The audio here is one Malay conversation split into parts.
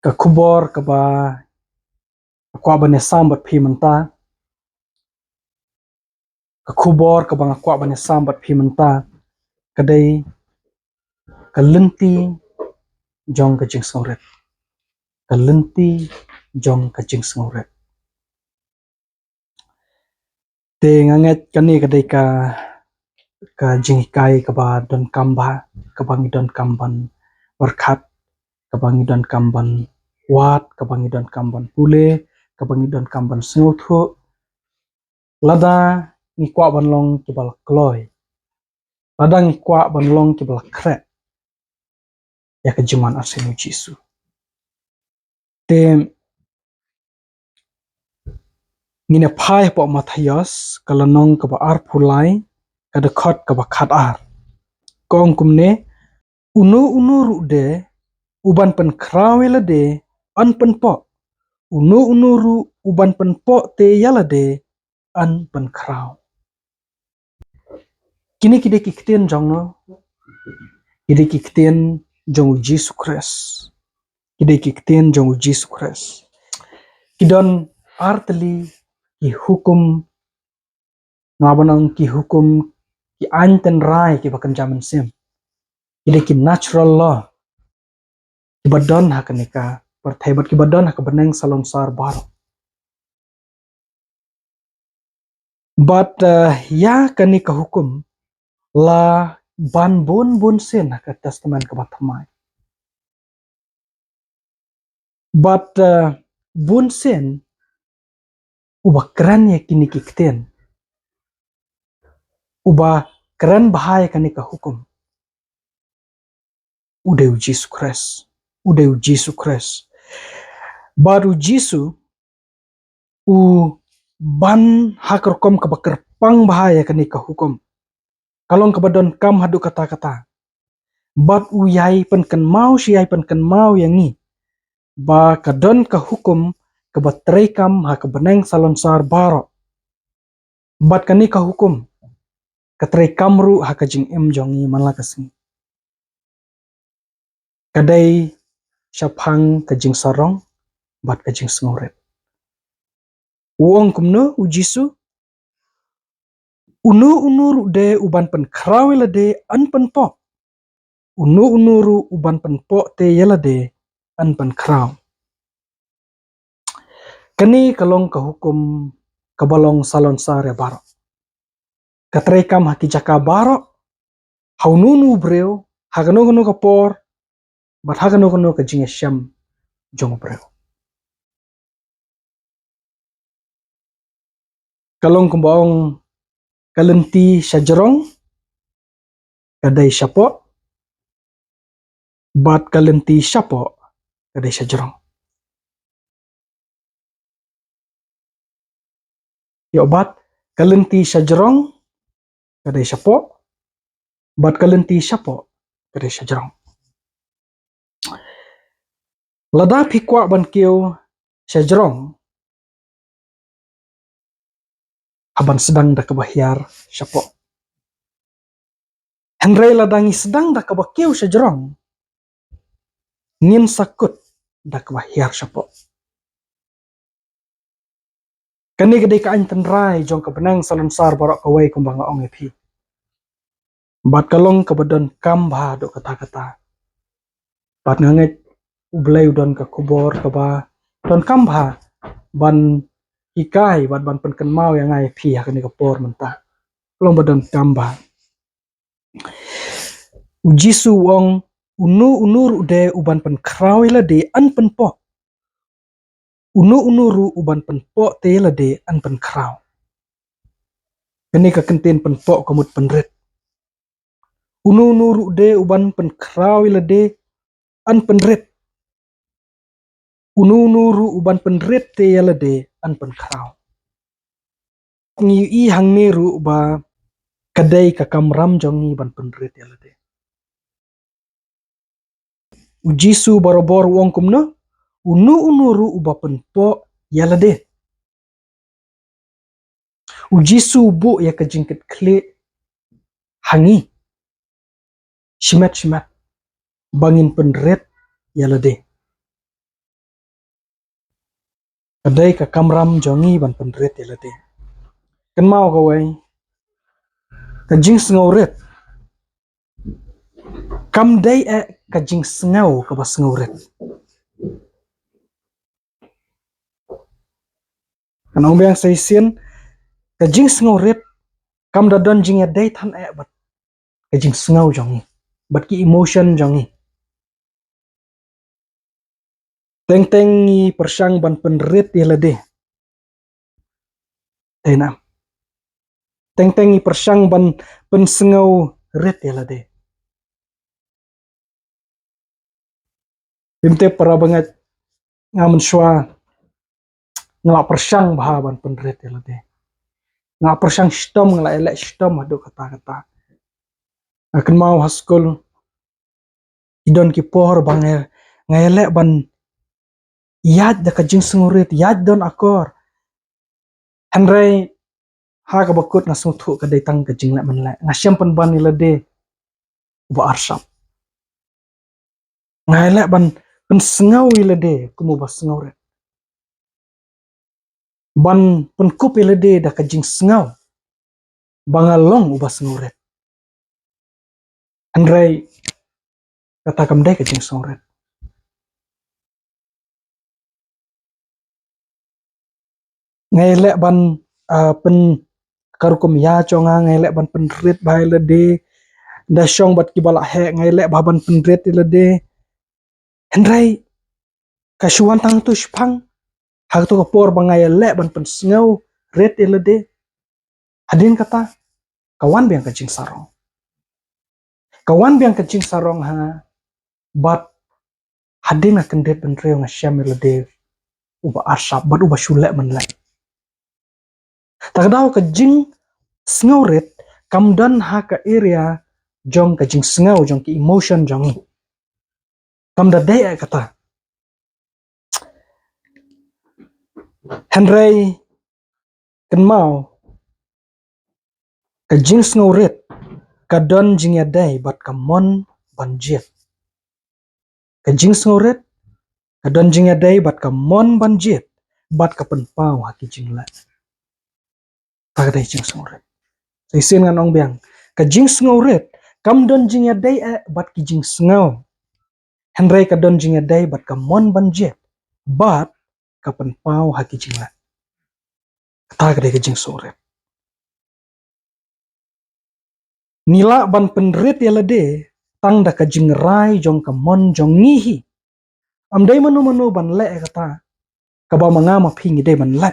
ka kubor ka ba kwah bane sambat phi menta ka kubor ka ba kwah bane sambat phi menta kadai ka Lynti jong ka Jingsngewrit ka Lynti jong ka Jingsngewrit te ngeit kani kadai ka jinghikai ka ba don kamba ka ba ngi don kamban warkhat ka ba ngi don kamban wat ka ba ngi don kamban pule ka ba ngi don kamban sngewthu lada ngi kwah ban long ki bal kloi lada ngi kwah ban long ki bal kre ya ka jiman arsenu Jisu te ngine phai po Matthias kalanong ka ba ar phulai ka de khot ka ba khat ar kong kumne unu ru de uban pen krawela de an pen po unu ru uban pen po te yala de an pen kraw kini kide kikten jong no kide kikten jong Jisu Khrist kide kikten jong Jisu Khrist kidon artli ki hukum ngabanang ki hukum ki anten rai ki bakan jaman sem kide ki natural law ki badon hakanika perthaibat ki badon hak beneng salon sar bar but ya kanika hukum la ban bunsien hak testament ka bathamai but bunsien uba kran ya kini kikten uba kran bahaya kanika hukum udeu Jisu Khrist baru Jisu u ban hak rokom ka bakar pang bahaya kanika hukum kalong ka badon kam hadu kata-kata bat u yai penkan mau si yai penkan mau yangi ba kadon ka hukum ka batrai kam hak beneng salon sar baro bat kani ka hukum katrai kamru hak jing jongi malakasi kadai shaphang ka jingsarong bat ka Jingsngewrit wong kumno u Jisu unu ru de uban pen krawela de an pen po unu ru uban pen po te yala de an pen kraw kani kalong ka hukum kabalong salon sare baro katrai kam haki jaka baro haununu breu hagano ka por bat hagano ka shem jong breu kalong kumbaong kalenti shajarong kadai shapo bat kalenti shapo kadai shajarong yo bat kalenti shajarong kadai shapo bat kalenti shapo kadai shajarong lada phikwa ban keu shajarong haban sedang dak bahyar shapo hynrei ladangi sedang dak bakeu shajarong ngin sakut dak bahyar shapo kani gede ka anten rai jong ka benang salon sar barok kawei kumbang ong epi bat kalong ka badon kamba do kata-kata bat ngeit Blei don ka kubor ka ba don kamba ban ikai bat ban penken mau yang ngai pi hak ni ka por menta kalong badon kamba u Jisu wong unu ru de uban pen krawela de an pen po unu ru uban pen po te la de an pen kraw kani ka kenten pen po kamut penret unu ru de uban pen krawela de an penret unu ru uban penret te yala de an pen kraw ngi i hang ne ru ba kadai ka kamram jongi ban penret yala de u Jisu barobor wong kumno unu ru uba pen po yala de u Jisu bu ya ka jingkit kle hangi shimat bangin penret yala de kadai ka kamram jongi ban penret yelade kan mau kawei ka jingsngewrit kam dai ka jingsngew ka basngewrit kan ong beng saisen ka jingsngewrit kam da don jing dai than bat ka jingsngew jongi bat ki emotion jongi teng teng ni pyrshang ban penret yelade tena teng teng ni pyrshang ban pynsngew ret yelade bimte para banget ngamen shwa ngala pyrshang baha ban penret yelade ngala pyrshang stom ngala elek stom adu kata akan mau haskul idon ki pohor banger ngaelek ban yad da ka jingsngewrit yad don akor hynrei ha ka bakut na suthu ka dai tang ka jingla manla nga shem pynban ilade uba arsap ngaelek ban pynsngew ilade kumu basngewrit ban penkup ilade da ka jingsngew bangalong uba sngewrit hynrei kata kam dai ka jingsngewrit ngaelek ban pen karukum ya chonga ngaelek ban penrit bailade da shong bat ki bala he ngaelek ban penrit ilade hynrei ka shuan tang tu shpang hak tu kapor bangai elek ban pynsngew ret ilade hadin kata kawan biang ka jingsarong kawan biang ka jingsarong ha bat hadin akan det penreu nga shem ilade uba arsap bat uba shulek manlek takdaw ka jingsngewrit kamdan ha ka area jong ka jingsngew jong ki emotion jongi kamda dai kata hynrei kan mau ka jingsngewrit ka don jingadai bat ka mon ban jiet ka jingsngewrit ka don jingadai bat ka mon ban jiet bat ka penpau haki jingla ta dai jingsngewrit saisen ngan ong biang ka jingsngewrit kam don jingadai bat ki jingsngew hynrei ka don jingadai bat ka mon ban jiet bat ka penpau haki jingla ta dai ka jingsngewrit nila ban penrit yalade tang da ka hynrei jong ka mon jong ngihi amdai manu manu ban le kata ka ba manga ma phi ngi dai ban le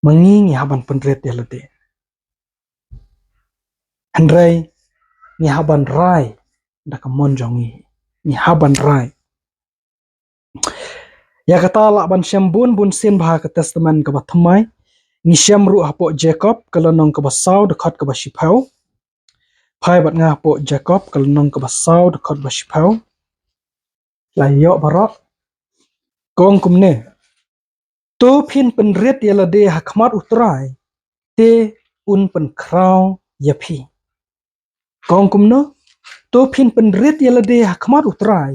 mangi ngi haban penrit yalade hynrei ngi haban rai da ka mon jong ngi haban rai ya kata la ban shem bunsien bah ka testament ka ba thamai ngi shem ru hapo jacob kalonong ka ba sau de khat ka ba shipau phai bat nga hapo jacob kalonong ka ba sau de khat ba shipau la yo barok kong kumne to phin penret yalade hakmat utrai te un pen kraw yapi kong kumno to phin penret yalade hakmat utrai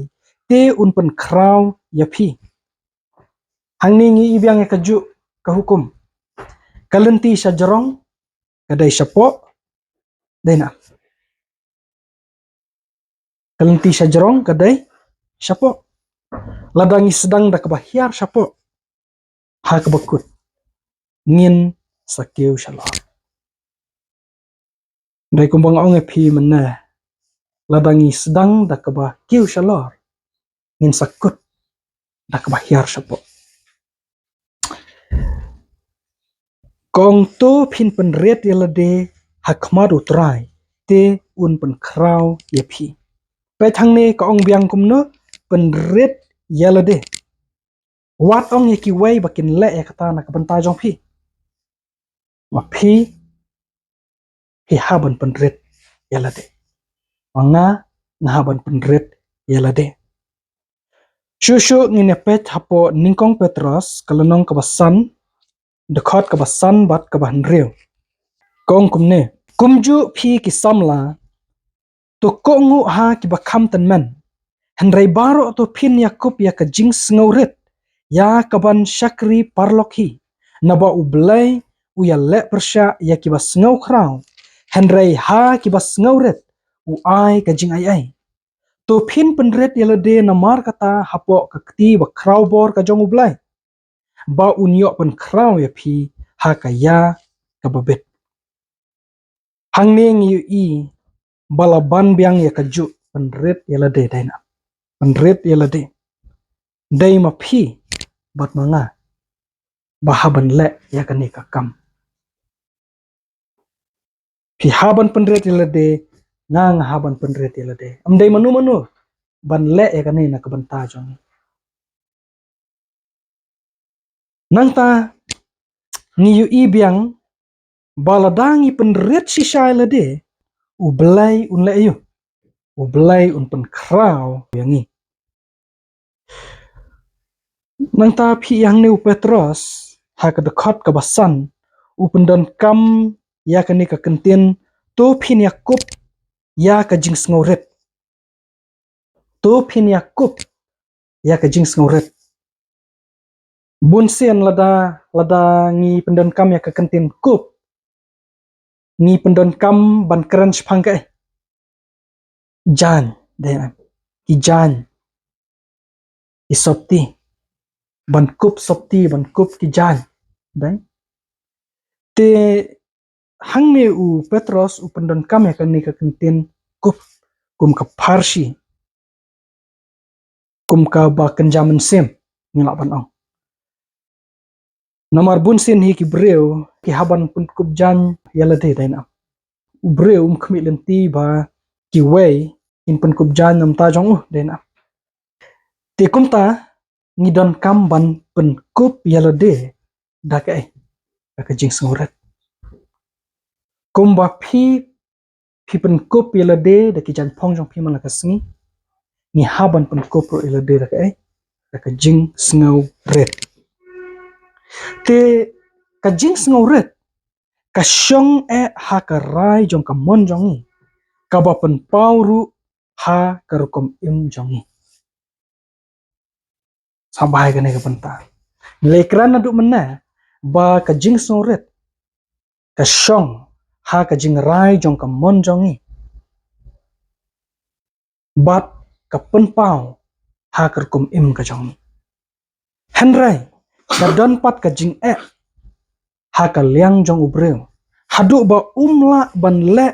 te un pen kraw yapi hangni ngi ibyang ka ju ka hukum kalenti shajarong kadai shapo dena kalenti shajarong kadai shapo ladangi sedang da kebahiar shapo ha kebakut ngin sakeu shalom dai kumbang ong phi mena ladangi sedang da kebakeu shalom ngin sakut da kebahiar shapo kong to phin penret yalade hakmat utrai te un pen kraw yapi pe thangne ka ong biang kumno penret yalade wat ong yaki wei bakin le kata na ka banta jong phi ma phi hi haban penret yalade manga ngahaban penret yalade shushu ngine pet hapo ningkong petros kalonong kabasan dekhot kabasan bat kaban reu kong kumne kumju phi ki samla to kongu ha ki bakham tan men hynrei baro to pin Yakub ya ka Jingsngewrit ya kaban syakri parlokhi naba u Blei u ya le persya ya kiba sngew kraw hynrei ha kiba sngewrit u ai ka jinghikai to pin penret ya lade namar kata hapo ka kti ba kraw bor ka jong u Blei ba unyo pen kraw ya pi ha ka ya ka babet hangne ngi i balaban biang ya ka ju penret ya lade daina penret ya lade dai ma phi bat manga bahaban le ya ka ni ka kam phi haban penret ya lade ngang haban penret ya lade amdai manu manu ban le ya ka ni na ka banta jong nang ta ngi yu i biang baladangi penret shisha ya lade u Blei un le yu u Blei un pen kraw yangi nang ta phi yang ne u Petros ha ka dekat ka basan u pendon kam ya ka ni ka kentin to phin Yakub ya ka Jingsngewrit to phin Yakub ya ka Jingsngewrit bunsien lada ngi pendon kam ya ka kentin kup ngi pendon kam ban keren spangkai jan de ki jan isopti ban kup ki jan dai te hangne u Petros u pendon kam ya ka ni ka kentin kup kum ka parsi kum ka ba kenjamen shem ngilak ban ong namar bunsien hi ki breu ki haban pun kup jan ya lade daina u breu khmi Lynti ba ki wei in pun kup jan nam ta jong daina te kum ta ngi don kam ban pun kup ya lade da ka Jingsngewrit kum ba phi pun kup ya lade da ki jan phong jong phi man la ka sngi ngi haban pun kup ro ya lade da ka Jingsngewrit te ka Jingsngewrit ka syong ha ka rai jong ka mon jongi ka ba pen pauru ha ka rukom im jongi sampai ka ne ka penta lekran adu mena ba ka Jingsngewrit ka syong ha ka jingrai jong ka mon jongi bat ka pen pau ha ka rukom im ka jongi hynrei ka don pat ka jing'e ha ka liang jong ubreu hadu ba umla ban le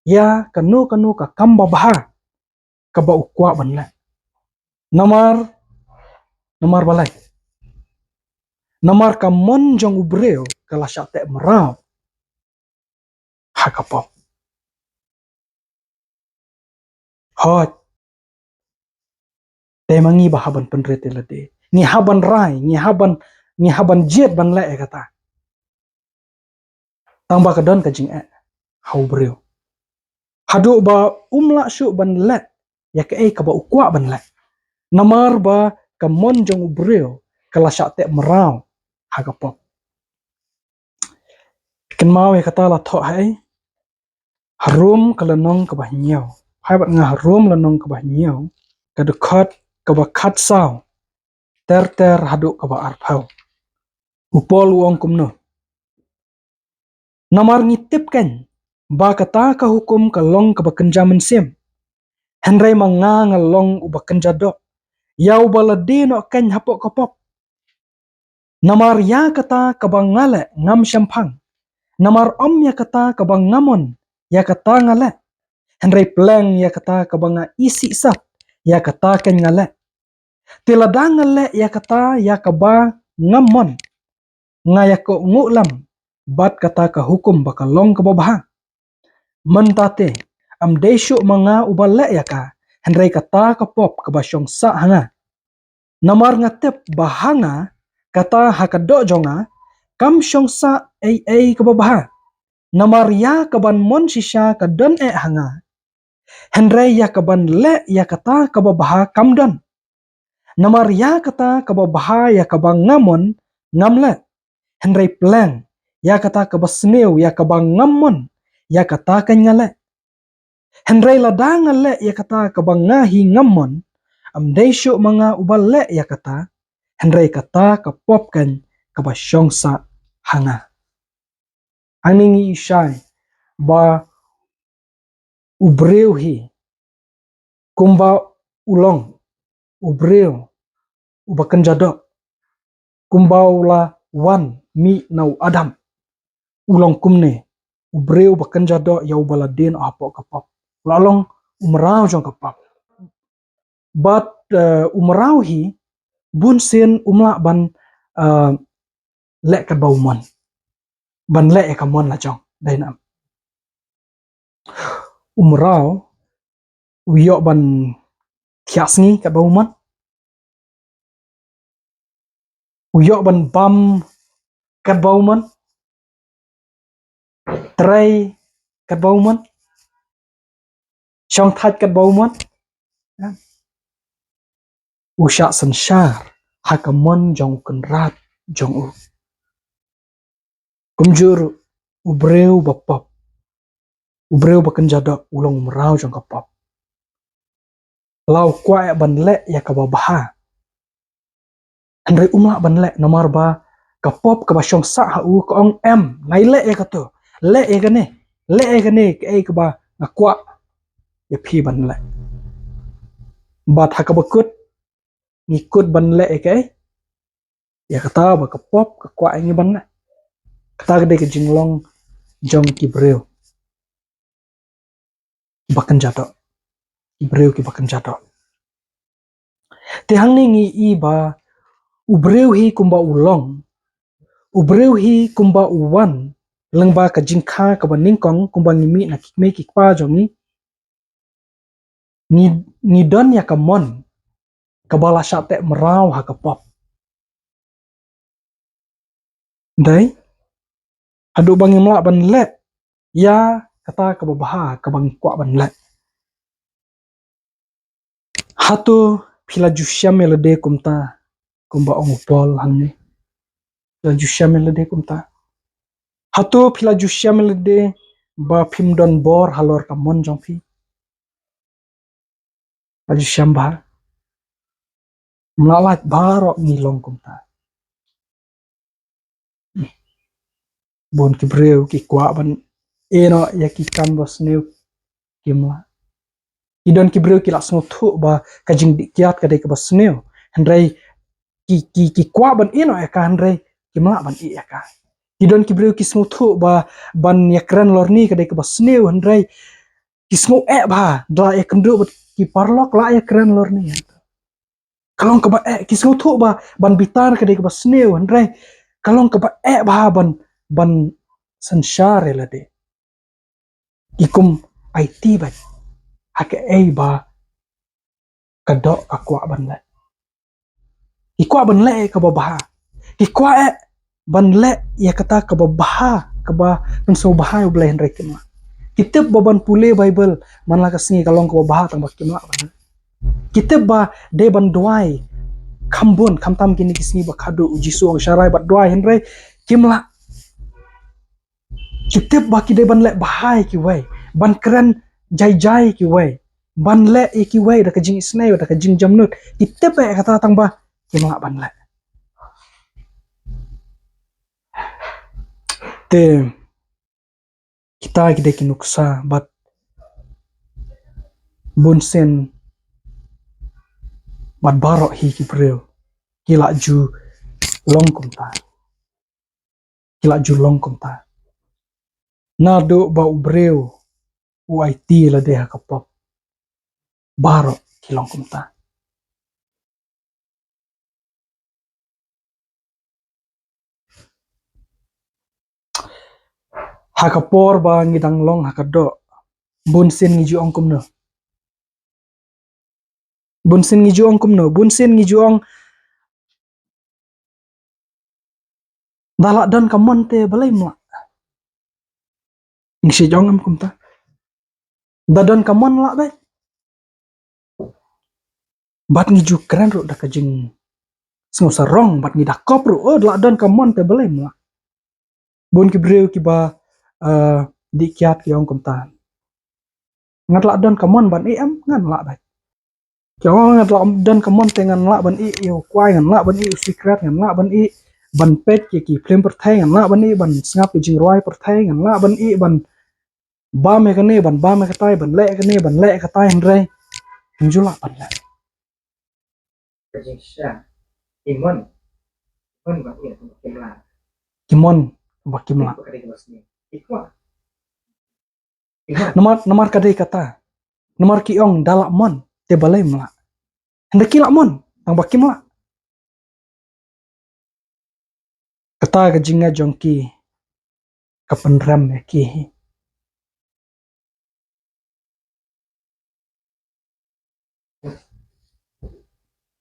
ya kanu ka kamba baha ka ba ukwa ban le namar balai namar ka mon jong ubreu ka la syate merau ha ka pop hot te mangi bahaban penret lade ni haban rai ni haban jet ban le kata tang ba ka don ka jing'e hau breu hadu ba umla syu ban le ya ka ba ukwa ban le namar ba ka mon jong ubreu ka la syate merau ha ka pop ken mau ya kata la tho hai harum kalanong ka bah nyau hai bat nga harum lanong ka bah nyau ka dekat ka ba khat sao ter hadu ka ba arphau upol uong kumno namar ngitip kan ba kata ka hukum ka long ka ba kenjamen shem hynrei manga ngalong u ba kenjado yau balade no kan hapo ka pop namar ya kata ka ba ngale ngam syampang namar om ya kata ka ba ngamon ya kata ngale hynrei pleng ya kata ka ba nga isi sap ya kata kan ngale tiladang ngale ya kata ya ka ba ngamon nga ya ko ngulam bat kata ka hukum baka long ka babaha mentate am desyu manga ubale ya ka hynrei kata ka pop ka ba syong sa hanga namar ngatep bahanga kata hakado jonga kam syong sa ai ka babaha namar ya ka ban mon shisha ka don hanga hynrei ya ka ban le ya kata ka babaha kam don namar ya kata ka babaha ya ka ba ngamon ngamle hynrei pleng ya kata ka basngnew ya ka ba ngamon ya kata kan ngale hynrei ladang ngale ya kata ka ba ngahi ngamon dei syuk manga ubal lek ya kata hynrei kata kapop kan kaba syongsa hanga aning ishai ba ubreu hi kumba ulong ubreu ubakan jadok kumba ula wan mi nau adam ulong kumne ubreu bakan jadok ya ubaladin apok kapap lalong umrau jong kapap but umrau hi bunsien umla ban lek kat bauman ban lek ya kamon la jong dainam umrau uyok ban thiasngi kat bauman uyok ban bam kat bauman trai kat bauman syong that kat bauman usyak sensyar hakamon jong kenrat jong u kumjuru ubreu bapap ubreu bakan jadok ulong merau jong kapap lau kwah ban lek ya kababaha hynrei umla ban lek nomor ba kapop kaba syong sa ha u kong em ngai lek ya kato lek ya gane ke ai kaba ngakwa ya phi ban lek bat hakabakut ngikut ban lek ya ke ya kata ba kapop ka kwa ngi ban lek kata gede ke jinglong jong kibreu bakan jadok kibreu ki bakan jadok te hang ni ngi i ba ubreu hi kumba ulong ubreu hi kumba uwan lengba ka jingkha ka baningkong kumba ngimi na kikme kikpa jongi ni don ya kamon kabala syate merau ha kapop dai adu bangi mla ban lek ya kata kababaha kabang kwa ban lek Hato philaju shem lade kumta kumba ongupol hangne philaju shem lade kumta Hato philaju shem lade ba phimdon bor halor kamon jongphi laju shem ba mlalat baro ngilong kumta bon kibreu ki kwa ban eno ya ki kan basngnew kimla idon kibreu ki lasno thu ba kajing dikyat kadai ka basngnew hynrei ki kwa ban eno ya ka hynrei kimla ban i ya ka idon kibreu ki smo thu ba ban yakran lorni kadai ka basngnew hynrei ki smo ba dla ya kendo ki parlok la yakran lorni kalong ka ba ki smo thu ba ban bitar kadai ka basngnew hynrei kalong ka ba ba ban sanshare lade ikum IT ba hake ba kadok akwa ban le ikwa ban le ka babaha ikwa ban le ya kata ka babaha ka ba nang so baha Blei hynrei kimla kitep baban pule bible manla ka singi kalong ka babaha tang bakimla ban kitep ba de ban doai khambun khamtam kini kisni ba khadu jisu ang sharai ba doai hynrei kimla kitep ba ki de ban le bahai ki wei ban keren jai ki wei ban le ki wei da ka jing isnei da ka jing jamnut kitep kata tang ba kimla ban le te kita gide kinuksa bat bunsien bat barok hi kibreu kila ju long kumta nado ba ubreu UIT la de kapop barok kilong kumta hakapor ba ngidang long hakado bunsien ngiju ong kumno bunsien ngiju ong dala dan kamon te balai mla ngsi jong am kumta dadan kamon la be bat ngiju keren ro da ka jing sarong bat ngida kop ro dala dan kamon te balai mla bon kibreu ki ba dikyat ki ong kumta ngat la dan kamon ban am ngan la ba Kau ngat la dan kamon tengan la ban I yo kwai ngan la ban I secret ngan la ban I ban pet ki flame per thai ngan la ban I ban snap jingroi per thai ngan la ban I ban ba me kane ban ba me katai ban le kane ban le katai hynrei njula ban le Jingsha, Imon, Imon buat ni untuk kimla. kimon bakim la Bukan dari basngewrit. Kwah, namar kadai kata namar ki ong dalak mon te balai mla hendak ki lak mon tang bakim la kata ka jinga jongki ka penram ya ki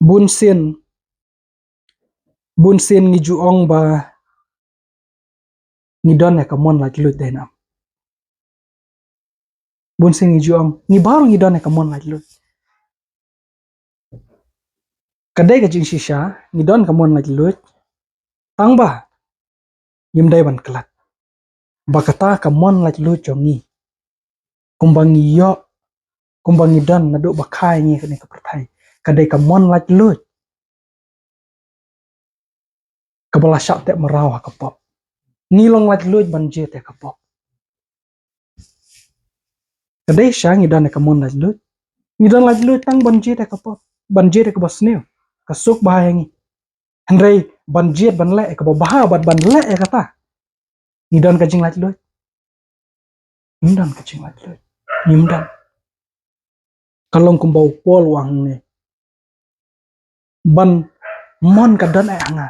bunsien ngiju ong ba ngidon ya ka mon la kilut dai nam bunsien ngiju ong ni baru ngidon ya ka mon la kilut kadai ka jing shisha ngidon ka mon la kilut tang ba nyimdai ban kelat ba kata ka mon la kilut jongi kumbang yo kumbang ngidon na do ba khai ngi ka ni ka perthai kadai ka mon la kilut ka bala syak te marau ha ka pop ngilong la kilut ban je te ka pop kadai sya ngidon ya ka mon la kilut ngidon la kilut tang ban je te ka pop ban je te ka basngewrit ka sok bahaya ngi hynrei ban jiet ban le ka baha ban le kata ngidon ka jing la kilut ngidon ka jing la kilut ngimdan kalong kumbau pol wang ne ban mon ka don ai anga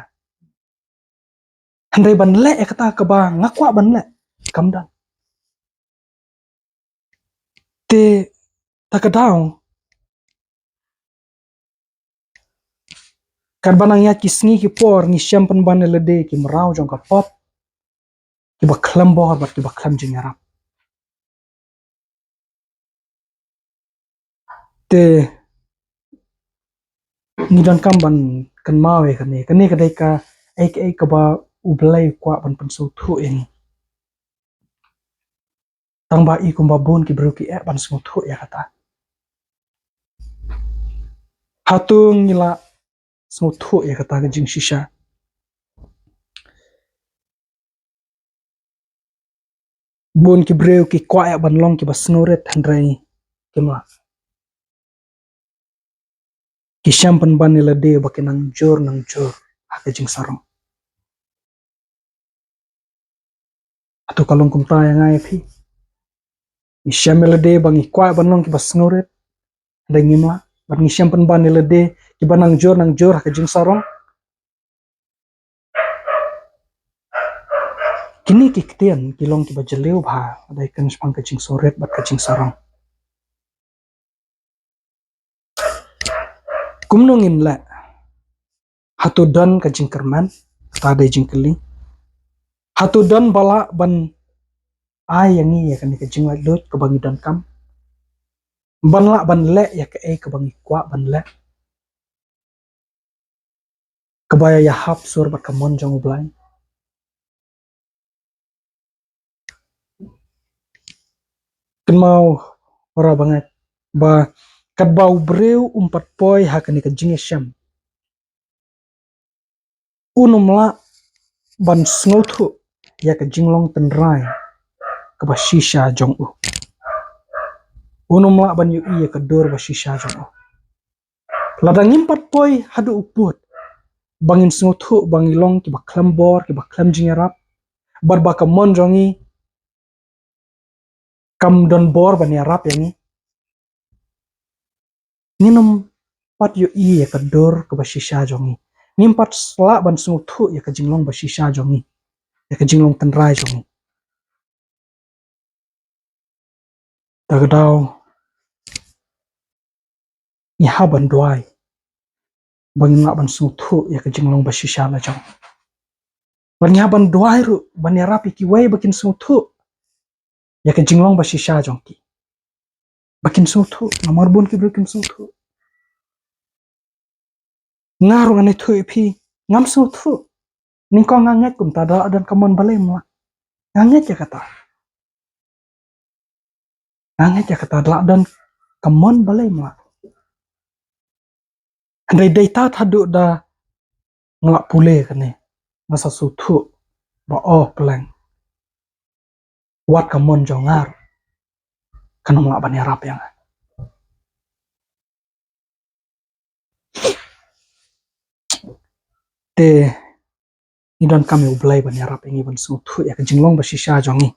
hynrei ban le kata ka ba ngakwa ban le kamdan te takadao kan banang ya kisngi ki por ni shem pynban lade ki marau jong ka pop ki ba klam bor bat ki ba klam jingarap te ngidon kam ban kan mawe kane kadai ka ai ka ba u Blei kwah ban pensu thu eng tang ba I kumba bun ki bru ki ban smu thu ya kata Hato ngila smu thu ya kata ka jing shisha bun ki bru ki kwah ya ban long ki ba sngewrit hynrei kimla ki shem pynban lade ba ki nang jor ha ka jingsarong atau kalong kumta yang ngai phi ni shem lade bang I kwah ban long ki ba sngewrit hynrei ngimla ban ni shem pynban lade ki ba nang jor ha ka jingsarong kini ki ktian ki long ki ba jeleu bha dai kan spang ka jingsngewrit bat ka jingsarong kumno ngin la Hato don ka jingkyrmen ta dai jingkeli Hato don bala ban ai yang ni ya kan ka jing la lut ka bangi don kam ban la ban le ya ka ka bangi kwah ban le ka baya ya hap sur bat ka mon jong Blei kan mau ora banget ba kat bau breu umpat poi ha kan ka jing shem unum la ban sngotu ya ka jinglong tenrai ka ba shisha jong unum la ban yu ya ka dor ba shisha jong ladang impat poi hadu uput bangin sngotu bangilong ki ba klam bor ki ba klam jingarap bar ba ka mon jongi kam don bor ban ya rap yangi ninum pat yu ya ka dor ka ba shisha jongi nimpat sla ban sngotu ya ka jinglong ba shisha jongi ya ka jinglong tenrai jongi tagadao ni haban doai bangin la ban sngotu ya ka jinglong ba shisha la jong ban ya ban doai ru ban ya rapi ki wei bakin sngotu ya ka jinglong ba shisha jong ki bakin sngotu nomor bun ki bakin sngotu ngaru ane thu phi ngam sngotu ning ko nganget kum ta da dan kamon balai mla nganget ya kata la dan kamon balai mla Handai data thadu da ngelak pule kane ngasa sutu ba peleng wat kamon jongar kan ngelak bani Arab yang te ni don kami Blei bani Arab yang ban sutu ya ka jinglong ba shisha jongi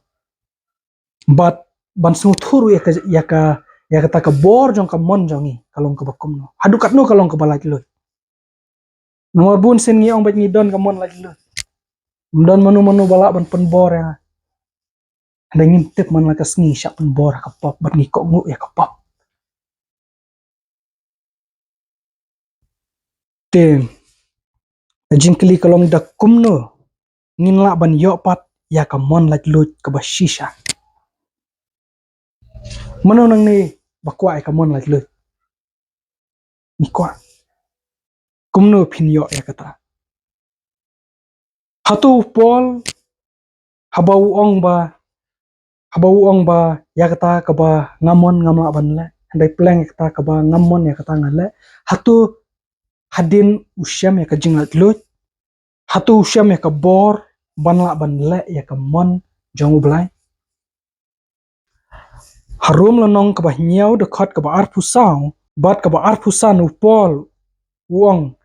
but ban sutu ya ka ta ka bor jong kamon jongi kalong ka bakumno hadu katno kalong ka balai lo nomor bunsien ngi ong bat ngi don kamon lagi lo don manu balak ban pen bor ya ada ngintip man laka sngi syak pen bor ka pop bat ngi kok ngu ya ka pop te jingkeli kalong da kumno ngin la ban yo pat ya ka mon lagi lo ka ba shisha mano nang ni bakwa ya ka mon lagi lo ni kwa kumno phin yo ya kata Hato pol habau ong ba ya kata ka ba ngamon ngamla ban le handai pleng ya kata ka ba ngamon ya kata ngale Hato hadin shem ya ka jinglat lut Hato shem ya ka bor banla ban le ya ka mon jong Blei harum lanong ka ba nyau de khot ka ba arpusau bat ka ba arpusan upol wong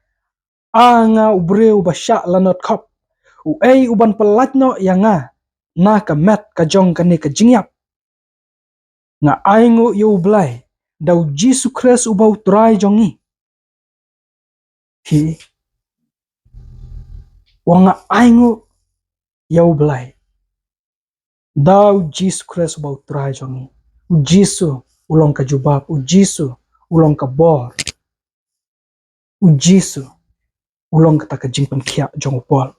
anga ubreu ba sha lanot khop uban pelatno yanga na ka met ka jong kane ka jingyap nga aingu yu Blei dau Jesus Khrist ubau trai jongi hi wanga aingu yu Blei dau Jesus Khrist ubau trai jongi Jesus ulong ka jubab Jesus ulong ka bor Jesus ulong ka ta ka jingpan khia jong upol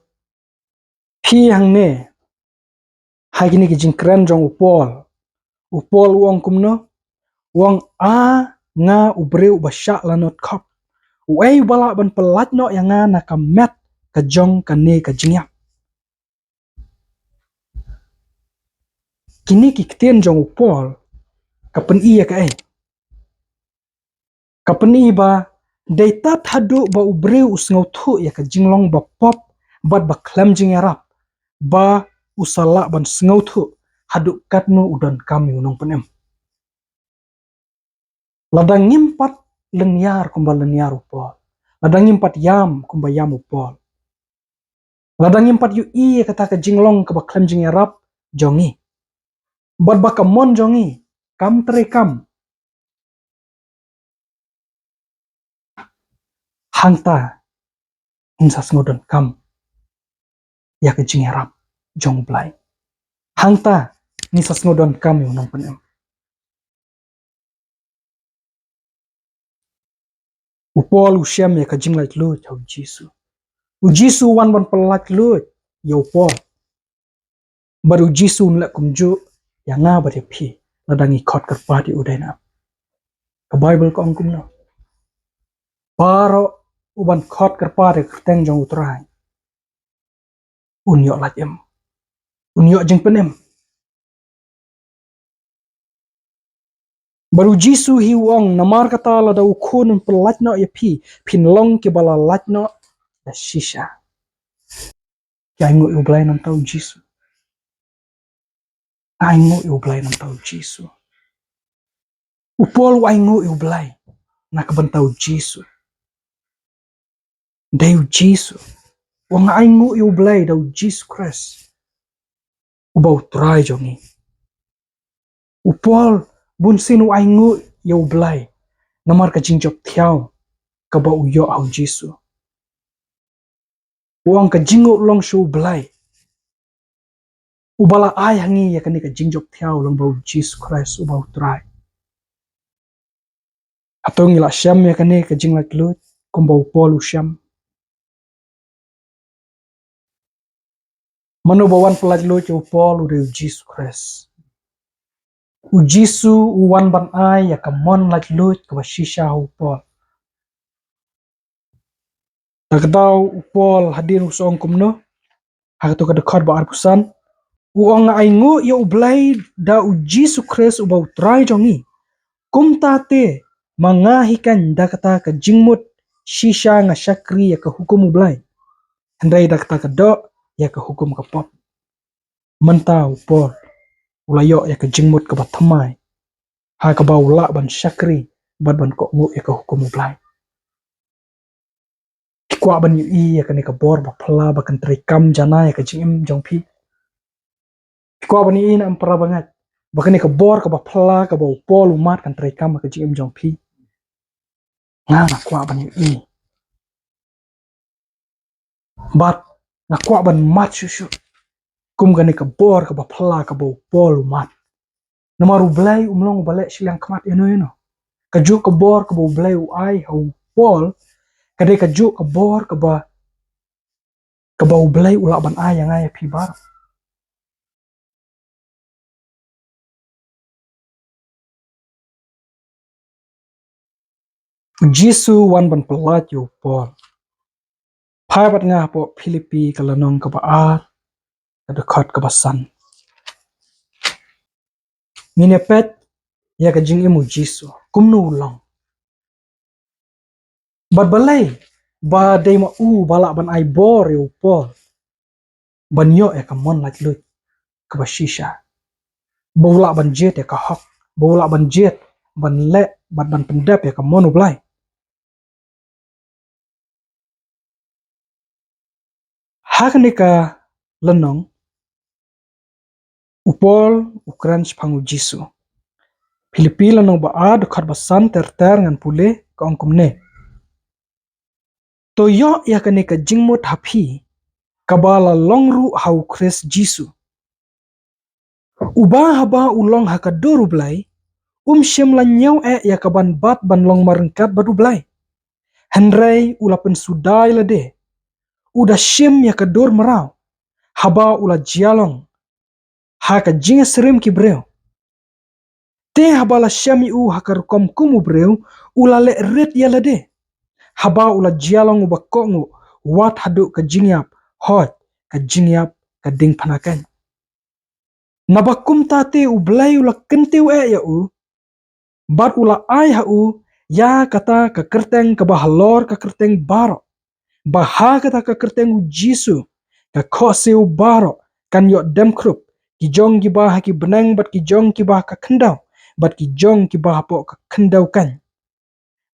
hi hang ne hai kini ki jingkyrmen jong upol wong kumno wong nga ubreu basha lanot khop uei bala ban pelat no yang na ka met ka jong kane ka jingyap kini ki ktien jong upol ka pen iya ka ka pen i ba data thadu ba ubreu usngau thu ya ka jinglong ba pop bat ba klam jingarap ba usala ban sngau thu hadu katno udan kami unong penem ladang ngimpat lenyar kumba lenyar upol ladang ngimpat yam kumba yam upol ladang ngimpat yu i kata ka jinglong ka ba klam jingarap jongi bat ba kamon jongi kam terekam hangta insas ngodan kam ya ka jingarap jong Blei hangta nisas ngodan kam unong penem upol shem ya ka jinglait lut hau Jesus wan ban pelat lut ya upol baru Jesus nla kumju ya nga ba phi ladangi khot kar pa di udaina ka Bible ko ang kumno paro uban khot kar pa de teng jong utrai unyo lajem unyo jeng penem baru Jesus hi wong namar kata la da ukhun pelat no ya phin long ke bala lat no da shisha ya ingo u Blei nam tau Jesus aingo u Blei nam tau Jesus upol aingo u Blei na ka bantau Jesus deu Jesus wong aingo u Blei dau Jesus Khrist ubau trai jongi upol bunsien u aingo u Blei namar ka jingjok thiau ka ba u yo au Jesus wong ka jingo long shu Blei ubala ai hangi ya kani ka jingjok thiau long bau Jesus Khrist ubau trai atau ngila shem ya kani ka jinglat lut kumbau pol shem manu bawan pelat lut u pol u Jesus Khrist u Jesus u wan ban ai ya ka mon lat lut ka ba shisha u pol takdau u pol hadir usong kumno Hato ka dekat ba arpusan uang aingu ya u Blei da u Jesus Khrist u bau trai jongi kumta te mangahikan da kata ka jingmut shisha nga syakri ya ka hukum Blei. Hynrei dak ta kadok ya ka hukum ka pop. Mentau pol ulayo ya ka jingmut ka batamai. Ha ka ba ula ban syakri ban kok ngu ya ka hukum Blei. Kwah ban yu i ya ka ne ka bor ba pala ba kan trikam jana ya ka jingim jong pi. Kwah ban i na ampara banget. Ba ka ne ka bor ka ba pala ka ba pol umat kan trikam ka jingim jong pi. Nga kwah ban yu i. Bat na kwah ban mat shushu. Kum ka ne ka bor ka ba pala ka ba pol umat. Namaru Blei umlong balek silang kamat ino. Kajuk ka bor ka ba Blei u ai hau pol. Kadai kajuk ka bor ka ba Blei ulak ban ai yang ai pi bar. Jisu wan ban pelat yu pol. Pai bat ngah po Filipi kalanong ka ba ar. Kadekot ka ba san. Minepet ya ka jing imu Jisu. Kumno ulong. Bat balai. Ba day ma balak ban ai bor yu pol. Ban yo ya ka mon lak lut. Ka ba shisha. Ba ulak ban jet ya ka hok. Ba ulak ban jet. Ban lek. Ban pendap ya ka mon Blei. Hak ni ka lenong. Upol ukran pangu Jisu. Filipi lanong ba a dekat ba san ter ngan pule ka ongkom ne. To yo ya ka ne ka jingmut hapi. Kabala longru hau Khrist Jisu. Uba haba ulong haka doru Blei. Shem la nyau ya ka ban bat ban long marengkat badu Blei. Hynrei ula pensudai lade. Uda shem ya ka dor merau. Haba ula jialong. Haka jingarsap ki breu. Te habala shem u haka rukom kumu breu. Ula le ret ya lade. Haba ula jialong uba kongu. Wat hadu ka jingyap. Hooid ka jingyap ka ding panakan. Nabakum tate u Blei ula kentiu ya u. Bat ula ai u. Ya kata ka kerteng ka bahalor ka kerteng baro. Baha kata ka kerteng u Jisu. Ka koseu baro. Kan yok demkrup. Ki jong ki bah ki benang bat ki jong ki bah ka kendau. Bat ki jong ki bah po ka kendau kan.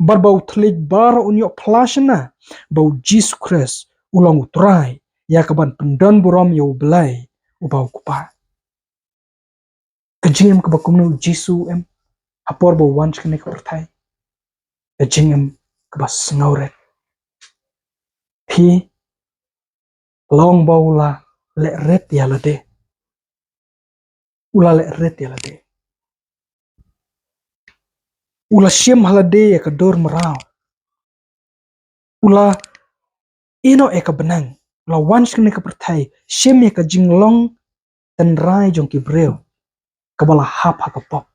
Bat bau telik baro un yok plasana. Bau Jisu Khrist. Ulang utrai. Ya kaban pendon buram ya u Blei. Ubau kupah. Kajingem ka bakumno Jisu em. Hapor bau wans kene ka pertai. Kajingem ka basngewrit. Pi. Long bau la le ret ya lade. Ula le ret ya lade. Ula shem halade ya ka dor merau. Ula ino ya ka benang. Ula wans kene ka pertai. Shem ya ka jinglong hynrei jong ki breu. Kabala hap haka pop.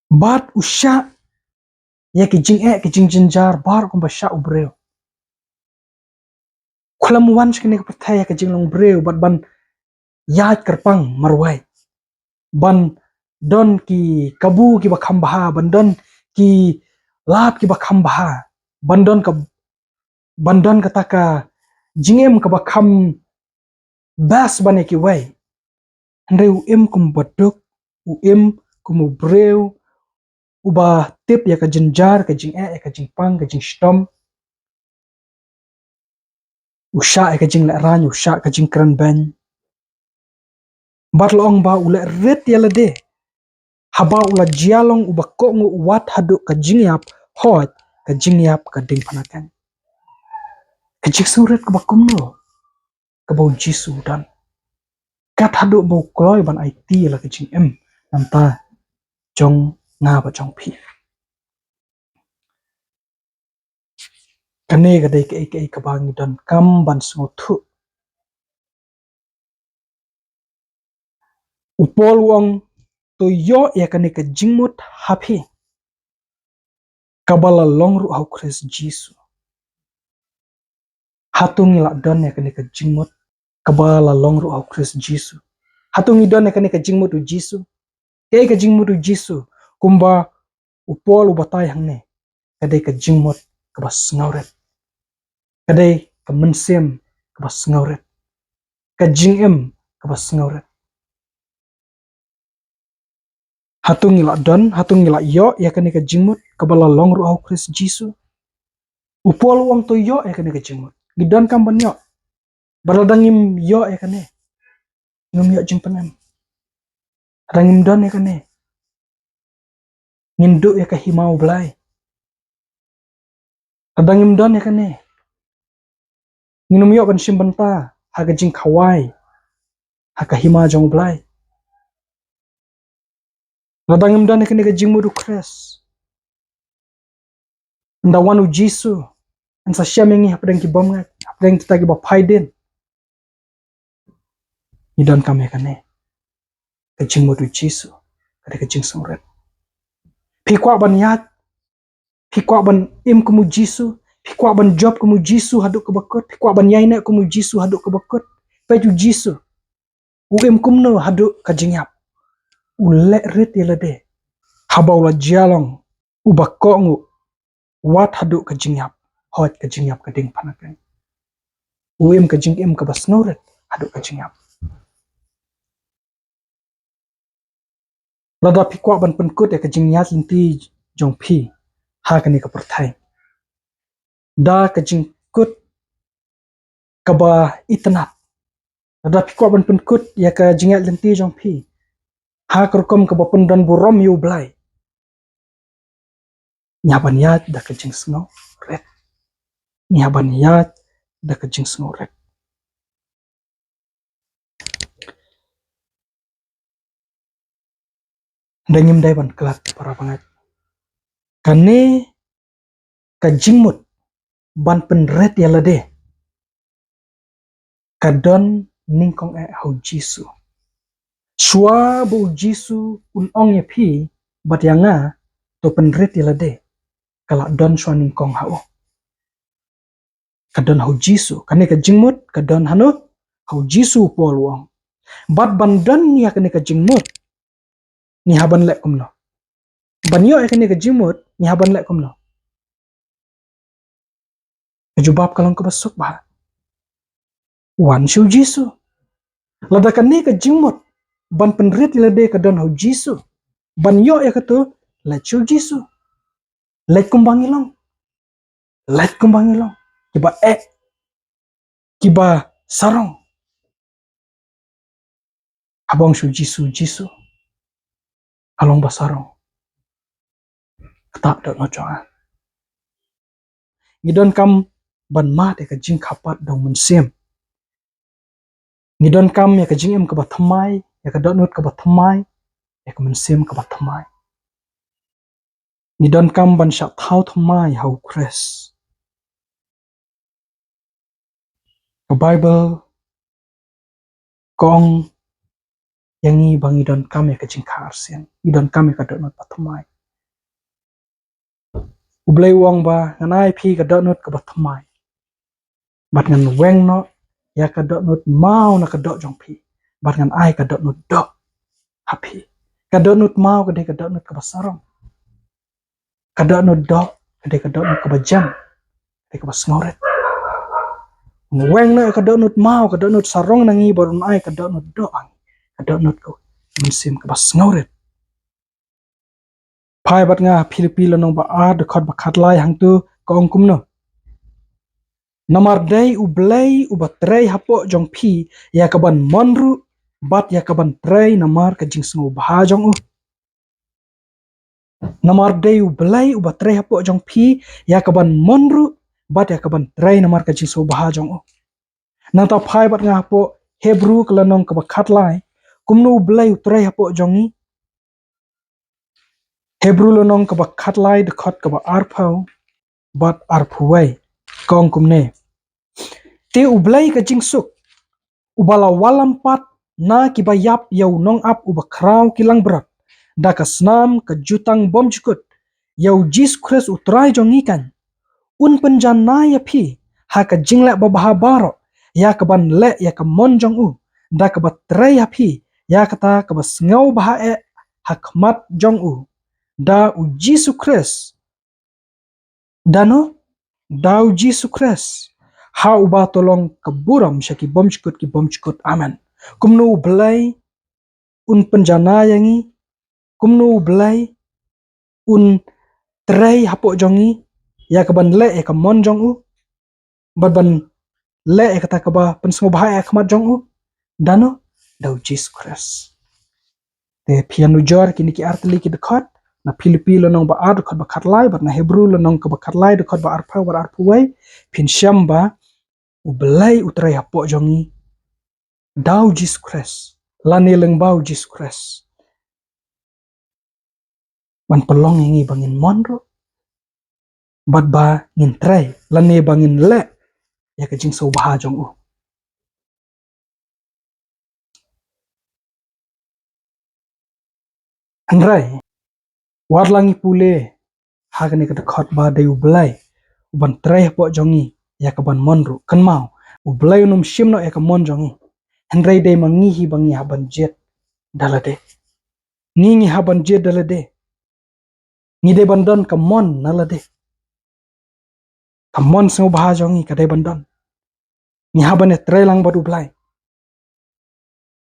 Bat usha ya ki jingjar bar kumba sha u breu. Kulam wans kene ka pertai ya ka jinglong breu. Bat ban yat kerpang marwai. Ban don ki kabu ki bakam baha. Ban don ki lap ki bakam baha. Bandon kataka jingem ka bakam bas bane ki wai. Hynrei kum baduk. Kum breu. Uba tip ya ka jinjar ka jing'e ya ka jingpang ka jingstom. Usha ya ka jingleran usha ka jingkyrmen. Bat loong ba ula ret ya lade. Haba ula jialong uba kongu wat haduk ka jingyap. Hooid ka jingyap ka ding panakan. Ka jingsngewrit ka bakumno. Ka bau Jisu dan. Kat haduk bau kloy ban IT la ka jingem. Nanta jong nga ba jong pi. Kane kadai ka ka bangi dan kam ban sungutu. Upol wong to yo ya kane ka jingmut hapi. Kabala longru au Khrist Jisu. Hato ngilak don ya kane ka jingmut. Kabala longru au Khrist Jisu. Hato ngidon ya kane ka jingmut u Jisu. Ka jingmut u Jisu. Kumba upol ubatai hangne. kadai ka jingmut ka basngewrit, kadai ka bunsien ka basngewrit, ka jingkyrmen ka basngewrit. Hato ngila don, hato ngila yo ya kani ka jingmut ka bala longru au Khrist Jisu. Upol uang to yo ya kani ka jingmut. Gidon kam ban yo. Baladangim yo ya kani. Ngum yo jingpenem. Rangim don ya kani. Nginduk ya ka himau Blei. Radangim don ya kani. Nginum yo ban shim banta haga jingkawei. Haka hima jong Blei. Radangim don ya kani ka jingmut U Khrist. Ndawan U Jisu. Ansa shem yang hapadang ki bom ngat. Hapadang kita ki bapaiden. Ngidon kam ya kani. Ka jingmut U Jisu. Kada ka jingsngewrit. Pikwa ban yat. Pikwa ban im kumu Jisu. Pikwa ban job kumu Jisu haduk ke bakut. Pikwa ban yaina kumu Jisu haduk ke bakut. Peju Jisu. Im kumno haduk ka jingyap. Ulek rit ya lade. Habau la jalong. Ubakok ngu. Wat haduk ka jingyap. Hooid ka jingyap ka ding panakan. Im ka jingkyrmen ka basngewrit haduk ka jingyap. Lada pikwa ban penkut ya ka jingyat Lynti jong pi. Ha kani ka pertai. Da ka jingkut ka ba itnat. Lada pikwa ban penkut ya ka jingyat Lynti jong pi. Ha kerkom ka ba pendan burom yu Blei. Nyaban yat da ka jingsngewrit. Nyaban yat da ka jingsngewrit. Dangim dai ban kelat para bangat. Kane ka jingmut ban penret ya lade. Kadon ningkong hau Jisu. Shua bu Jisu ong ya pi bat yanga to penret ya lade. Kala don shua ningkong hau. Kadon hau Jisu. Kane ka jingmut kadon hanu hau Jisu po luang. Bat bandan ni kane ka jingmut. Ni haban lek kumno. Banyo kane ka jingmut ni haban lek kumno. Jubab kalong ka basuk bah. Wan shu Jisu. Lada kane ka jingmut. Ban penret lade kadon hau Jisu. Banyo ya katu let shu Jisu. Let kumbang ilong. Let kumbang ilong. Kiba kiba sarong. Habang shu Jisu. Halong basarong. Ketak dok no jonga. Ngidon kam ban mat ya ka jing kapat dong bunsien. Ngidon kam ya ka jingkyrmen ka bathamai. Ya ka dot ka bathamai. Ya ka bunsien ka bathamai. Ngidon kam ban syak thau thamai hau Khrist. Ka Bible kong yangi bang ngidon kam ya ka jingkarsien. Ngidon kam ya ka dot bathamai. Blei wong ba nganai pi ka dot ka bathamai. Bat ngan weng no ya ka dot mau na ka dot jong pi. Bat ngan ai ka dot dot hapi. Ka dot mau ka ka dot ka basarong. Ka dot dot ka dot ka bajam. Ka basngewrit. Weng no ka dot mau ka dot sarong nangi baru ai ka dot dot. Ka dot ka bunsien ka basngewrit. Pai bat nga Pilipilo nong ba dekot bakat lai hang tu ka ong kumno. Namar dai u Blei u batrei hapo jong pi ya ka ban monru bat ya ka ban trei namar ka jingsngew baha jong u. Namar dai u Blei u batrei hapo jong pi ya ka ban monru bat ya ka ban trei namar ka jingsngew baha jong u. Nang ta pai bat nga hapo Hebrew kala nong ka bakat lai kumno u Blei u trei hapo jong i. Hebrew lo nong ka bakat lai dekot ka ba arpau bat arpuwei kong kumne. Te u Blei ka jingsuk ubala walampat na kibayap yau nong ap ubakrau kilang berat da ka snam ka jutang bom jukut yau Jisu Khrist utrai jong ikan un penjan na ya pi ha ka jinglek babaha baro ya ka ban le ya ka mon jong u da ka batrei ya pi ya kata ka basngeu baha hakmat jong u da u Jisu Khrist Dano dau Jisu Khrist ha uba tolong keburam syaki bom cekut amen. Kumno Blei un penjana yangi, kumno Blei un trei hapok jongi ya keban le ya kemon jong u ban le ya kata keba pynsngew bahaya kemat jong u dano dau Jisu Khrist. Te pianu jor kini ki artli ki dekot na Filipi lo nong ba ar dekot ba katlai ba na Hebrew lo nong ke ba katlai dekot ba arpuwai pin shem ba u Blei utrai hapok jongi dau Jisu Khrist lani lengbau Jisu Khrist ban pelong yangi bangin monro bat ba ngin trai lani bangin le ya ke jingso baha jong u hynrei warlangi pule hagani ke dekot ba dayu Blei ban trai hapok jongi ya ke ban monro kan mau u Blei num shimno ya ke mon jongi hynrei dei mangihi bangi haban jet dalade ngingi haban jet dalade ngide bandon ke mon nalade kamon sngeu baha jongi kadai bandon ni haban e trai lang badu Blei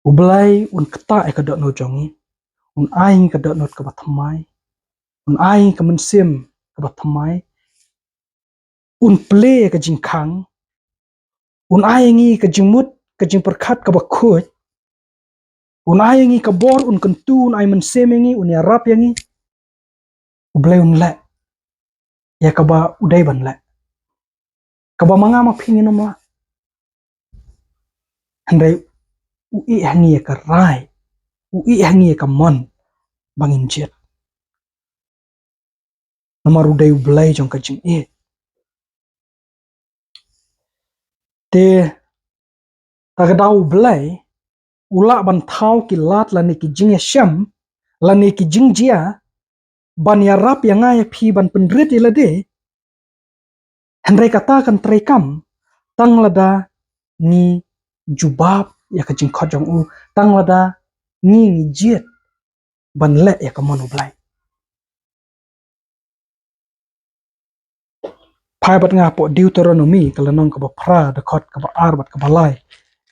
u Blei un keta e kedot no jongi un aing kedot not ke bathamai un aing ke mensim ke bathamai un ple ke jingkhang un aingi ke jingmut ke jingperkhat ke bakhut un aingi ke bor un kentu un ai mensim yangi un ya rap yangi u Blei un le ya kaba udai ban le kaba manga ma phingin ma hynrei u I hangi ya ke rai u I hangi ya ke mon bangin jet nomor udai u Blei jong ke jing te tagadau Blei ula ban thau ki lat lani ki jing shem lani ki jingjia ban ya rap ya ngai phi ban penrit ilade hynrei kata kan trekam tang lada ni jubab ya ka jing khot jong u tang lada ni jet ban le ya ka mon u Blei phai bat nga po Deuteronomy kalanong ka ba pra de khot ka ba ar bat ka balai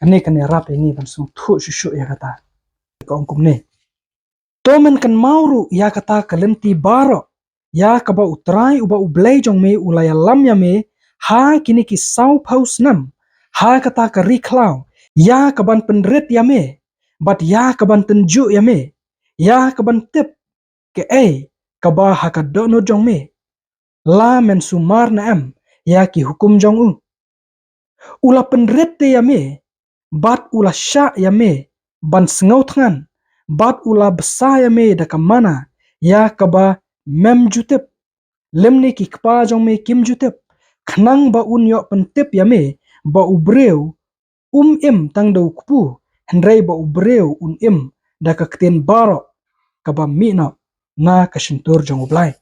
ane kan ya rap ni ban sung thu shu ya kata ka ongkum ne tomen kan mauru ya kata ka Lynti baro ya kaba utrai uba u Blei jong me ulaya lam ya me ha kini ki sau paus nam ha kata ka riklau ya kaban penrit ya me bat ya kaban tenju ya me ya kaban tip ke kaba ha ka dono jong me la men sumar na em ya ki hukum jong u ula penrit te ya me bat ula sha ya me ban sngau tngan bat ula besa ya me da kamana ya kaba mem jutip lemni ki kpa jong me kim jutip khnang ba un yo pentip ya me ba ubreu im tang do kpu hynrei ba ubreu im da ka kten baro kaba mino na ka shintur jong Blei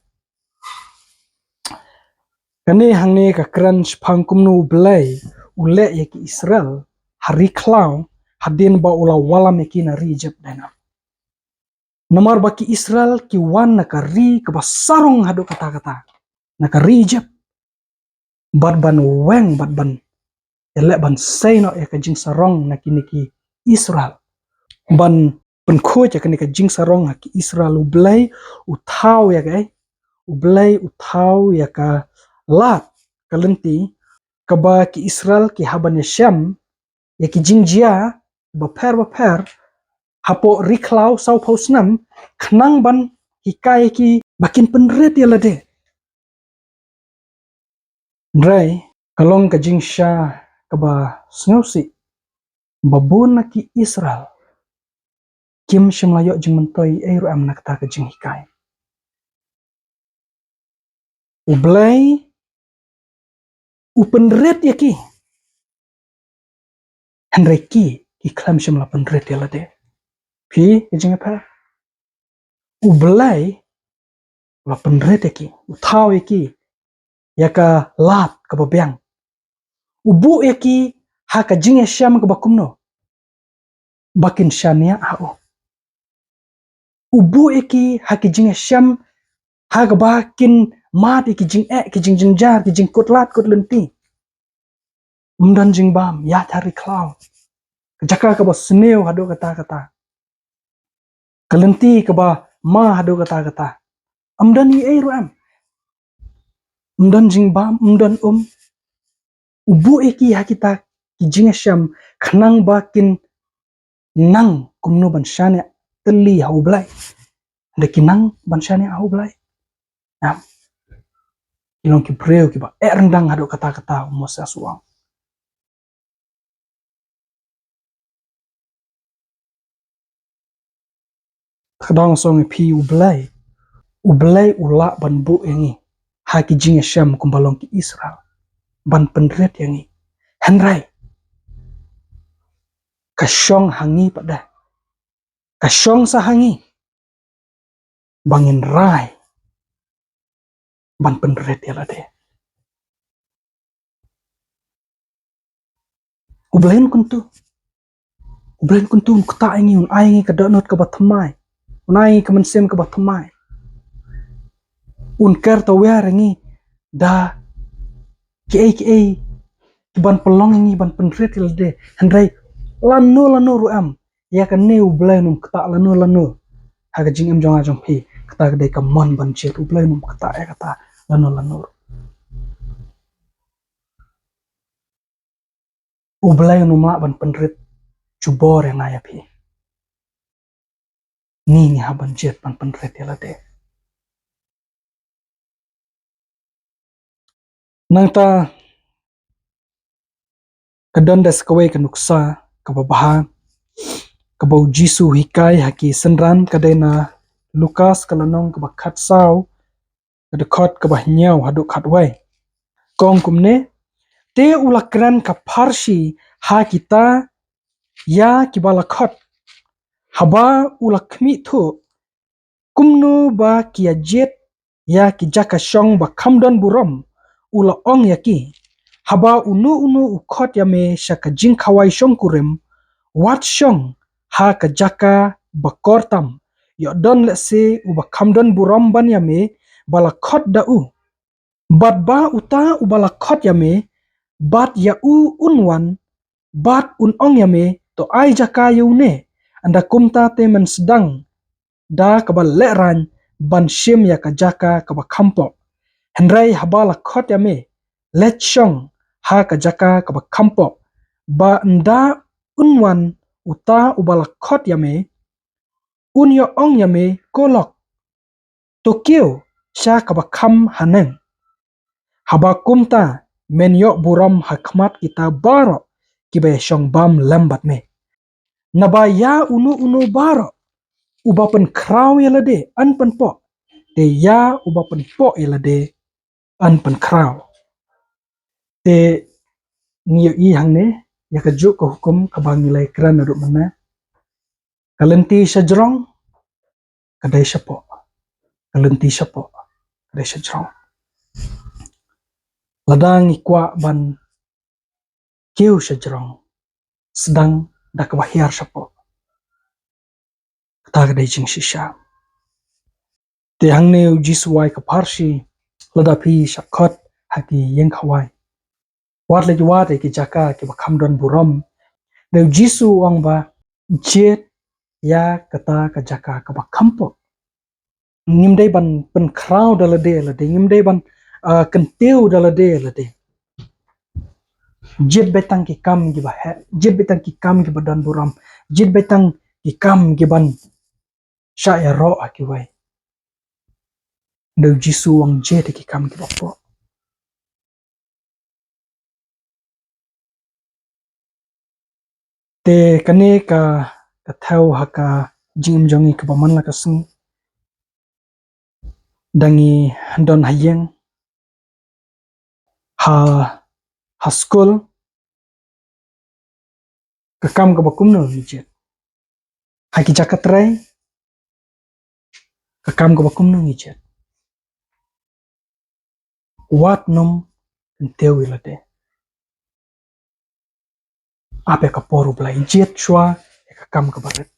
kani hangne ka kran phang kumnu Blei ule ya ki Israel hari klau hadin ba ula wala me ki na rijep dana nomor baki Israel ki wan na ka ri ka basarong hadu kata-kata na ka rijep bat ban weng bat ban ele ban sei no ya ka jingsarong na kini ki Israel ban penkhoi ya kini ka jingsarong ha ki Israel u Blei u thau ya ka u Blei u thau ya ka lat ka Lynti ka ba ki Israel ki haban ya shem ya ki jingjia ba per hapo riklau sau pausnam khnang ban hikai ki bakin penret ya lade Blei kalong ka jingsha ka ba sneusi babun na ki Israel kim shimlayo jingmentoi ero am nakta ka jinghikai u Blei u penret ya ki hynrei ki klam shimla penret ya lade pi jingapa u Blei la penret ya ki u thau ya ki ya ka lat ka babyang ubu ya ki ha ka jing sham ka bakumno bakin shania au ubu ya ki ha ki jing sham ha ka bakin mati ki jingjar ki jingkut lat kut lynti umdan jingbam ya tari klau jaka ka ba sngewrit hado kata kalenti ka ba ma hado kata amdan i ruam umdan jingbam umdan ubu eki hakita ki jingsham khnang bakin nang kumno bansien teli hau Blei de kinang bansien hau Blei am ilong ki breu ki ba rendang hado kata mosa suang kadang song pi u Blei ula ban bu yangi ha ki jingsham kumbalong ki Israel ban penret yangi hynrei kasyong hangi pada kasyong sa hangi bangin rai ban penret ya lade ublain kuntu kata ingi un aingi ka donot ka batmai un aingi ka mensem ka batmai un ker to wer ingi da ki ban pelong ingi ban penret ya lade hynrei lanu ruam ya ka ne Blei num kata lanu ha ka jing jong pi kata ka ka mon ban jet Blei num kata ya kata lanu Blei num la ban penret jubor yang ngaya pi ni ha ban jet ban penret ya lade nang ta kadon des kawei ka nuksa ka babaha ka bau jisu hikai haki senran kadena Lukas kalanong ka bakhat sau ka dekot ka bahnyau hadu khatwai kong kumne te ulakran ka pharsi ha kita ya kibalakhot haba ulakmi thu kumno ba kiajet ya kijaka shong ba khamdon burom ula ong yaki haba unu ukhot yame shaka jingkhawai shong kurem wat shong ha kajaka bakortam yodon lese uba khamdon burom ban yame balakhot dau bat ba uta ubalakhot yame bat ya unwan bat ong yame to ai jaka yune anda kumta te men sedang da kabal leran ban shem ya kajaka kaba kampo hynrei habala khot yame lechong ha kajaka kaba kampo ba nda unwan uta ubala khot yame unyo ong yame kolok tokyo sha kaba kham haneng haba kumta menyo buram hakmat kita baro kiba shong bam lambat me naba ya unu baro ubapan kraw yalade anpan po te ya ubapan po yalade anpan kraw te niyo i hangne ya kajuk ko hukum kabangilai kran aduk mana kalenti sajrong kadai syapo kalenti syapo kadai sajrong ladang kwah ban kiu sajrong sedang dak bahyar syapo kata kadai jing shisha te hangne uji suai ka parsi ladapi syakot haki yang kawai wat le wat ki jaka ki bakhamdon burom de jisu ang ba jet ya kata ka jaka ka bakhampo ngimdai ban pen kraw dalade ngimdai ban kenteu dalade jet betang ki kam gi ba jet betang ki kam gi badan buram jet betang ki kam gi ban sha ya ro akiwai de jisu ang jet ki kam gi bapo te kane ka thau haka jing jongi ka baman la kasung dangi don hayeng ha school ka kam ka bakumno jet haki jakatrai ka kam ka bakumno jet wat nom enteu ilade ape ka poru Blei jet chua ka kam ka baret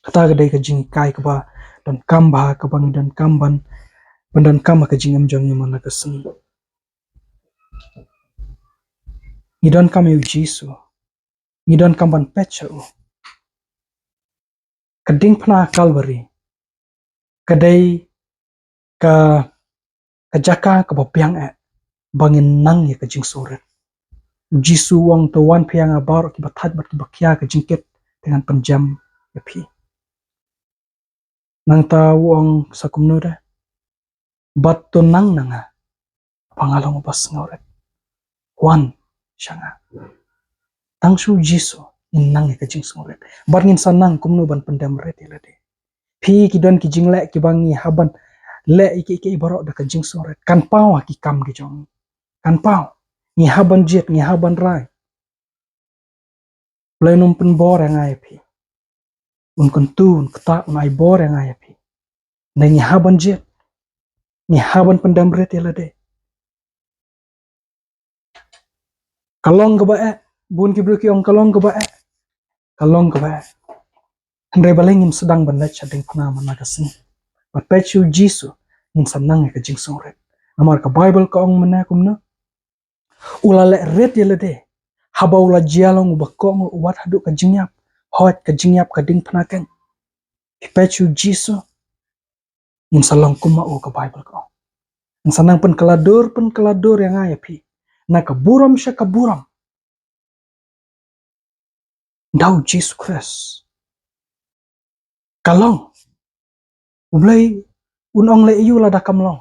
kata ga dai ka jinghikai ka ba don kam ba ka bang don kam ban Bandan kama ka jingam jong yang mana keseng. Nidon kama yu Jisu. Nidon kamban pecha u. Kading pna Calvary. Kadai ka jaka ka bapiang bangin nang ya ka jingsngewrit. Jisu wang tuan piang abar ki batat bat ki bakya ka jingkit dengan penjam ya pi. Nang ta wang sa kumno da. Bat to nang nanga. Pangalong basngewrit. Wan shanga. Tang shu Jisu in nang ya ka jingsngewrit. Bar ngin sanang kumno ban pendam ret ilade. Pi ki don ki jingle ki bangi haban le iki ibarok da ka jingsngewrit. Kan pau ki kam ki jong. Kan pau. Ni haban jet, ni haban rai. Blei num pen bor yang ai pi. Un kentu, un keta, un ai bor yang ai pi. Na ni haban jet. Ni haban pendam ret ilade. Kalong ke bae, bun ki bruki ong kalong ke bae. Kalong ke bae. Hynrei balengin sedang banlech ading pna managasing. Bat pechu Jisu ngin sanang ka jingsngewrit. Namar ka Bible ka ong mana kumna. Ula le ret ilade. Haba ula jialong ubakong uwat haduk ka jingyap. Hooid ka jingyap ka ding pna ken. Pechu Jisu ngin salong kuma u ka Bible ka ong. Ngin sanang pen keladur yang ai pi. Na kaburam siya kaburam. Daw Jisu Khrist. Kalong. Blei unong le iyu lada kamlong.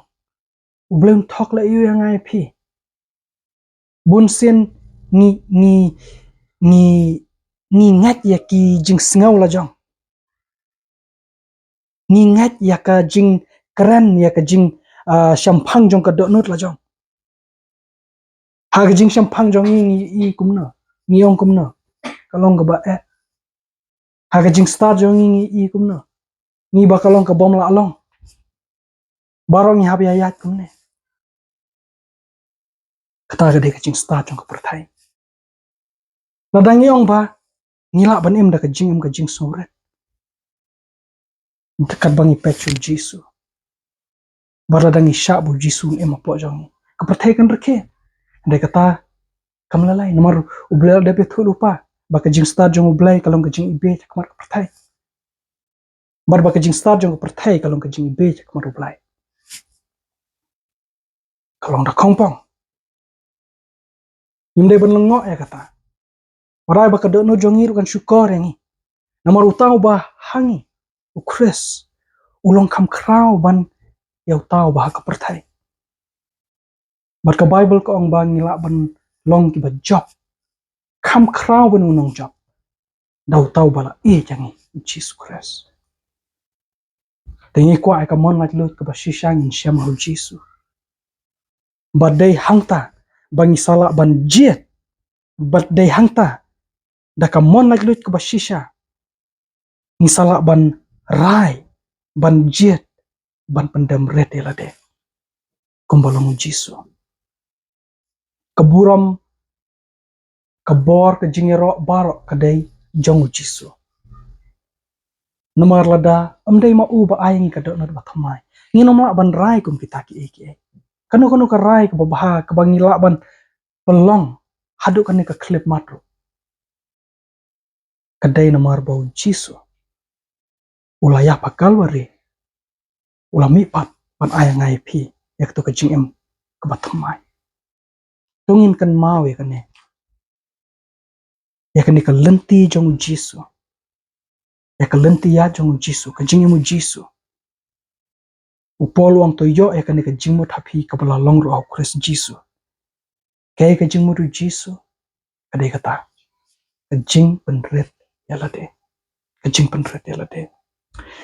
Blei untok le iyu yang ai pi. Bunsien ni ngeit ya ki jingsngew la jong. Ni ngeit ya ka jingkyrmen ya ka jing shampang jong ka donut la jong. Ha ka jing shampang jong i kumno. Ni ong kumno. Kalong ka bae. Ha ka jing star jong i kumno. Ni ba kalong ka bom la along. Barong i habi ayat kumne. Kata ka de ka jing star jong ka pertai. Ladang ong ba ngila ban im da ka jingsngewrit. Dekat bangi pechu Jisu. Baradang isya bu Jisu em apo jong. Ka pertai kan reke. Andai kata kamlalai nomor ublel da betul lupa. Ba ka jing star jong Blei kalong ka jing ibe kamar ka pertai. Bar ba ka jing star jong ka pertai kalong ka jing ibe kamar Blei. Kalong da kongpong. Nimde ban lengok ya kata. Warai ba ka dono jongiru kan syukor yangi. Namar utau ba hangi. U Khrist. Ulong kam krau ban ya utau ba ka pertai. Bar ka Bible ka ong ba ngila ban long ki ba job. Kam krau ban unong job. Da utau bala jangi Jisu Khrist. Tengi kwah ka mon lak lut ka ba shisha ngin shem hu Jisu. Badai hangta bangi sala ban jiet. Badai hangta da ka mon lak lut ka ba shisha. Ni sala ban rai, ban jiet, ban pendam ret ilade. Kumbalong Jisu. Kaburam, kabor, ka jingero, barok, kadai, jong Jisu. Nomor lada, amdai ma uba ayang ka donat batamai. Nginom la ban rai kum kita ki eki. Kanu ka rai ka babaha, ka bangila ban pelong, haduk kan ka klip matru. Kadai nomor bau Jisu. Ulayah pa Calvary. Ula mipat ban ayang ai pi. Yak tu ka jingem ka batamai. Tungin kan mau ya kane. Ya kane ka Lynti jong Jisu. Ya ka Lynti ya jong Jisu. Ka jingemu Jisu. Upolu ang toyo ya kane ka jingmut hapi ka balalong ro au Khrist Jisu. Kaya ka jingmut ru Jisu. Kadai kata. Ka jing penret ya lade. Ka jing penret ya lade.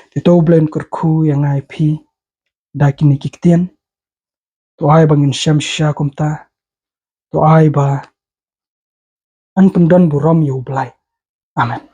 Tito blen kurku yang ai pi. Da kini kiktian. To ai bangin shem shisha kumta. To ai ba. An pendon buram yu Blei. Amen.